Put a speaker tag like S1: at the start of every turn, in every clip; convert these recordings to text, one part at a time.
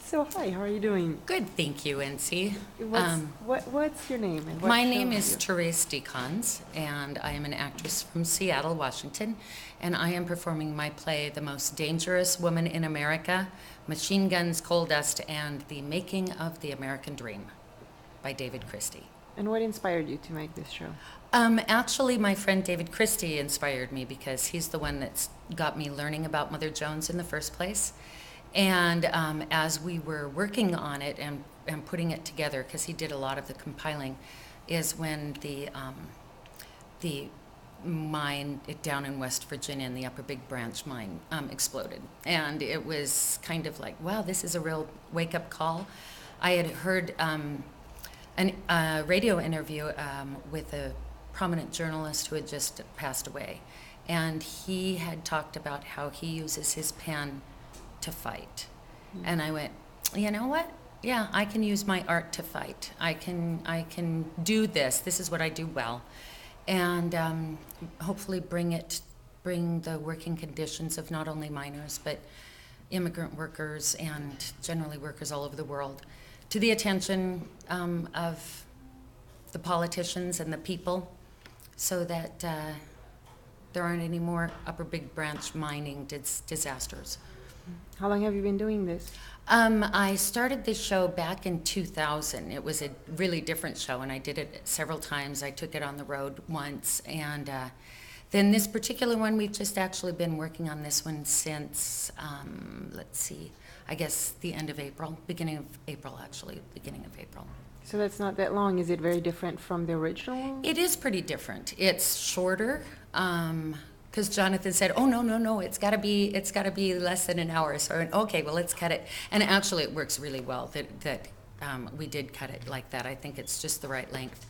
S1: So hi, how are you doing?
S2: Good, thank you, NC.
S1: What's your name and what
S2: My
S1: show
S2: name
S1: are
S2: is
S1: you?
S2: Therese Diekhans, and I am an actress from Seattle, Washington, and I am performing my play, The Most Dangerous Woman in America, Machine Guns, Coal Dust, and The Making of the American Dream by David Christie.
S1: And what inspired you to make this show?
S2: Actually, my friend David Christie inspired me because he's the one that's got me learning about Mother Jones in the first place. And as we were working on it and putting it together, because he did a lot of the compiling, is when the mine down in West Virginia, in the Upper Big Branch mine, exploded. And it was kind of like, wow, this is a real wake-up call. I had heard a radio interview with a prominent journalist who had just passed away. And he had talked about how he uses his pen to fight. And I went, you know what? Yeah, I can use my art to fight. I can do this. This is what I do well. And hopefully bring the working conditions of not only miners, but immigrant workers and generally workers all over the world to the attention of the politicians and the people, so that there aren't any more Upper Big Branch mining disasters.
S1: How long have you been doing this?
S2: I started this show back in 2000. It was a really different show, and I did it several times. I took it on the road once, and then this particular one, we've just actually been working on this one since, let's see, I guess the end of April, beginning of April, actually, beginning of April.
S1: So that's not that long. Is it very different from the original?
S2: It is pretty different. It's shorter, because Jonathan said, "Oh no, it's got to be less than an hour." So I went, okay, well let's cut it. And actually, it works really well that we did cut it like that. I think it's just the right length.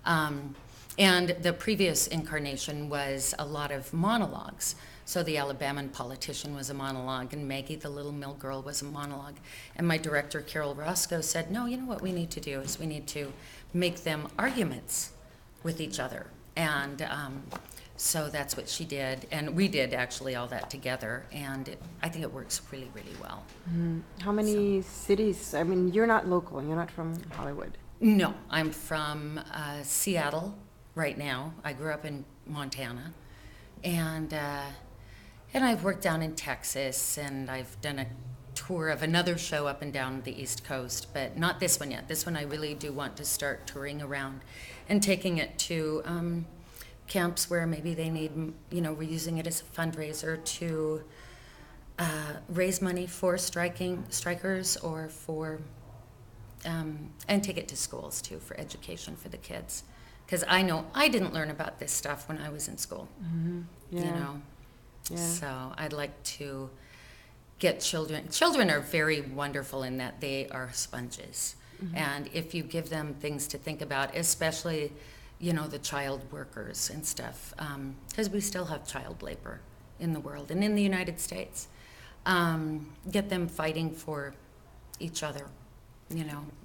S2: And the previous incarnation was a lot of monologues. So the Alabama politician was a monologue, and Maggie, the little mill girl, was a monologue. And my director, Carol Roscoe, said, no, you know what we need to do is we need to make them arguments with each other. And so that's what she did. And we did actually all that together. And I think it works really, really well.
S1: How many cities? I mean, you're not local. You're not from Hollywood.
S2: No, I'm from Seattle right now. I grew up in Montana. And I've worked down in Texas, and I've done a tour of another show up and down the East Coast, but not this one yet. This one I really do want to start touring around and taking it to camps where maybe they need, we're using it as a fundraiser to raise money for strikers or for, and take it to schools too for education for the kids. Because I know I didn't learn about this stuff when I was in school,
S1: Yeah. Yeah.
S2: So I'd like to get children. Children are very wonderful in that they are sponges. And if you give them things to think about, especially, the child workers and stuff, because we still have child labor in the world and in the United States, get them fighting for each other,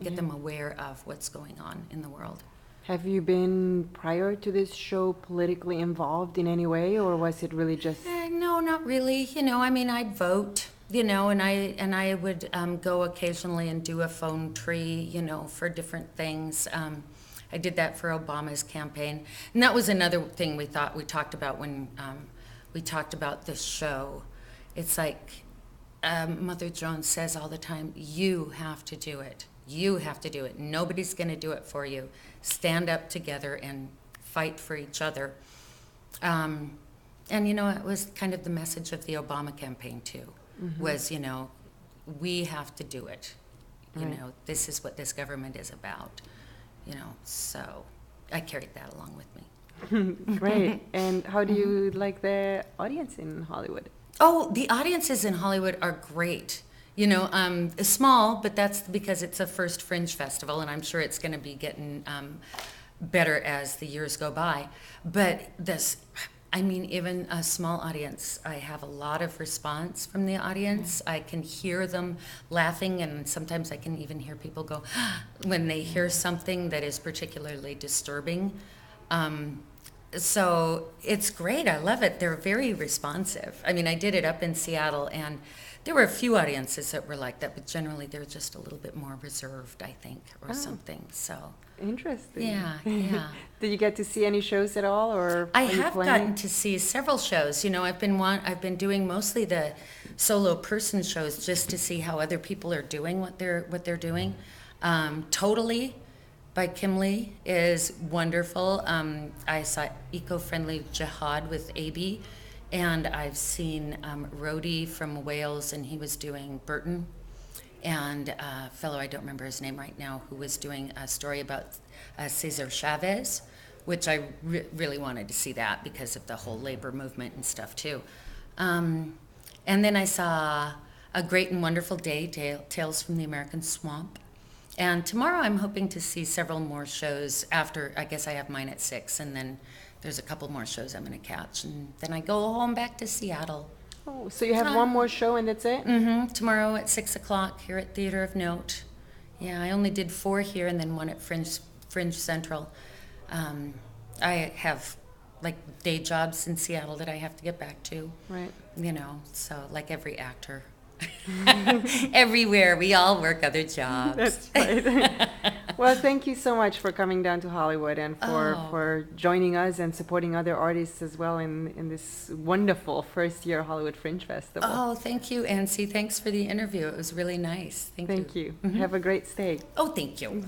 S2: get them aware of what's going on in the world.
S1: Have you been, prior to this show, politically involved in any way, or was it really just...
S2: No, not really. I'd vote, and I would go occasionally and do a phone tree, for different things. I did that for Obama's campaign. And that was another thing we talked about when we talked about this show. It's like Mother Jones says all the time, you have to do it. You have to do it. Nobody's going to do it for you. Stand up together and fight for each other. And, it was kind of the message of the Obama campaign, too, was, we have to do it.
S1: Right.
S2: This is what this government is about, So I carried that along with me.
S1: Great. And how do you like the audience in Hollywood?
S2: Oh, the audiences in Hollywood are great. Small, but that's because it's a first Fringe festival, and I'm sure it's going to be getting better as the years go by. But even a small audience, I have a lot of response from the audience. I can hear them laughing, and sometimes I can even hear people go when they hear something that is particularly disturbing. So it's great. I love it. They're very responsive. I did it up in Seattle, and There were a few audiences that were like that, but generally they're just a little bit more reserved, I think, or
S1: Oh.
S2: something. So,
S1: Interesting.
S2: yeah, yeah.
S1: Did you get to see any shows at all, or
S2: I
S1: are you
S2: have
S1: planning?
S2: gotten to see several shows. You know, I've been doing mostly the solo person shows just to see how other people are doing what they're doing. Totally by Kim Lee is wonderful. I saw Eco-Friendly Jihad with AB, and I've seen Rhodey from Wales, and he was doing Burton, and a fellow, I don't remember his name right now, who was doing a story about Cesar Chavez, which I really wanted to see that because of the whole labor movement and stuff too. And then I saw A Great and Wonderful Day, Tales from the American Swamp. And tomorrow I'm hoping to see several more shows after, I guess I have mine at 6, and then there's a couple more shows I'm going to catch. And then I go home back to Seattle.
S1: Oh, so you have one more show and that's it?
S2: Tomorrow at 6 o'clock here at Theater of Note. Yeah, I only did 4 here and then one at Fringe Central. I have like day jobs in Seattle that I have to get back to.
S1: Right.
S2: You know, so like every actor. Everywhere, we all work other jobs.
S1: That's right. Well, thank you so much for coming down to Hollywood and for joining us and supporting other artists as well in this wonderful first year Hollywood Fringe Festival.
S2: Oh, thank you, Ancy. Thanks for the interview. It was really nice.
S1: Thank you. Have a great stay.
S2: Oh, thank you.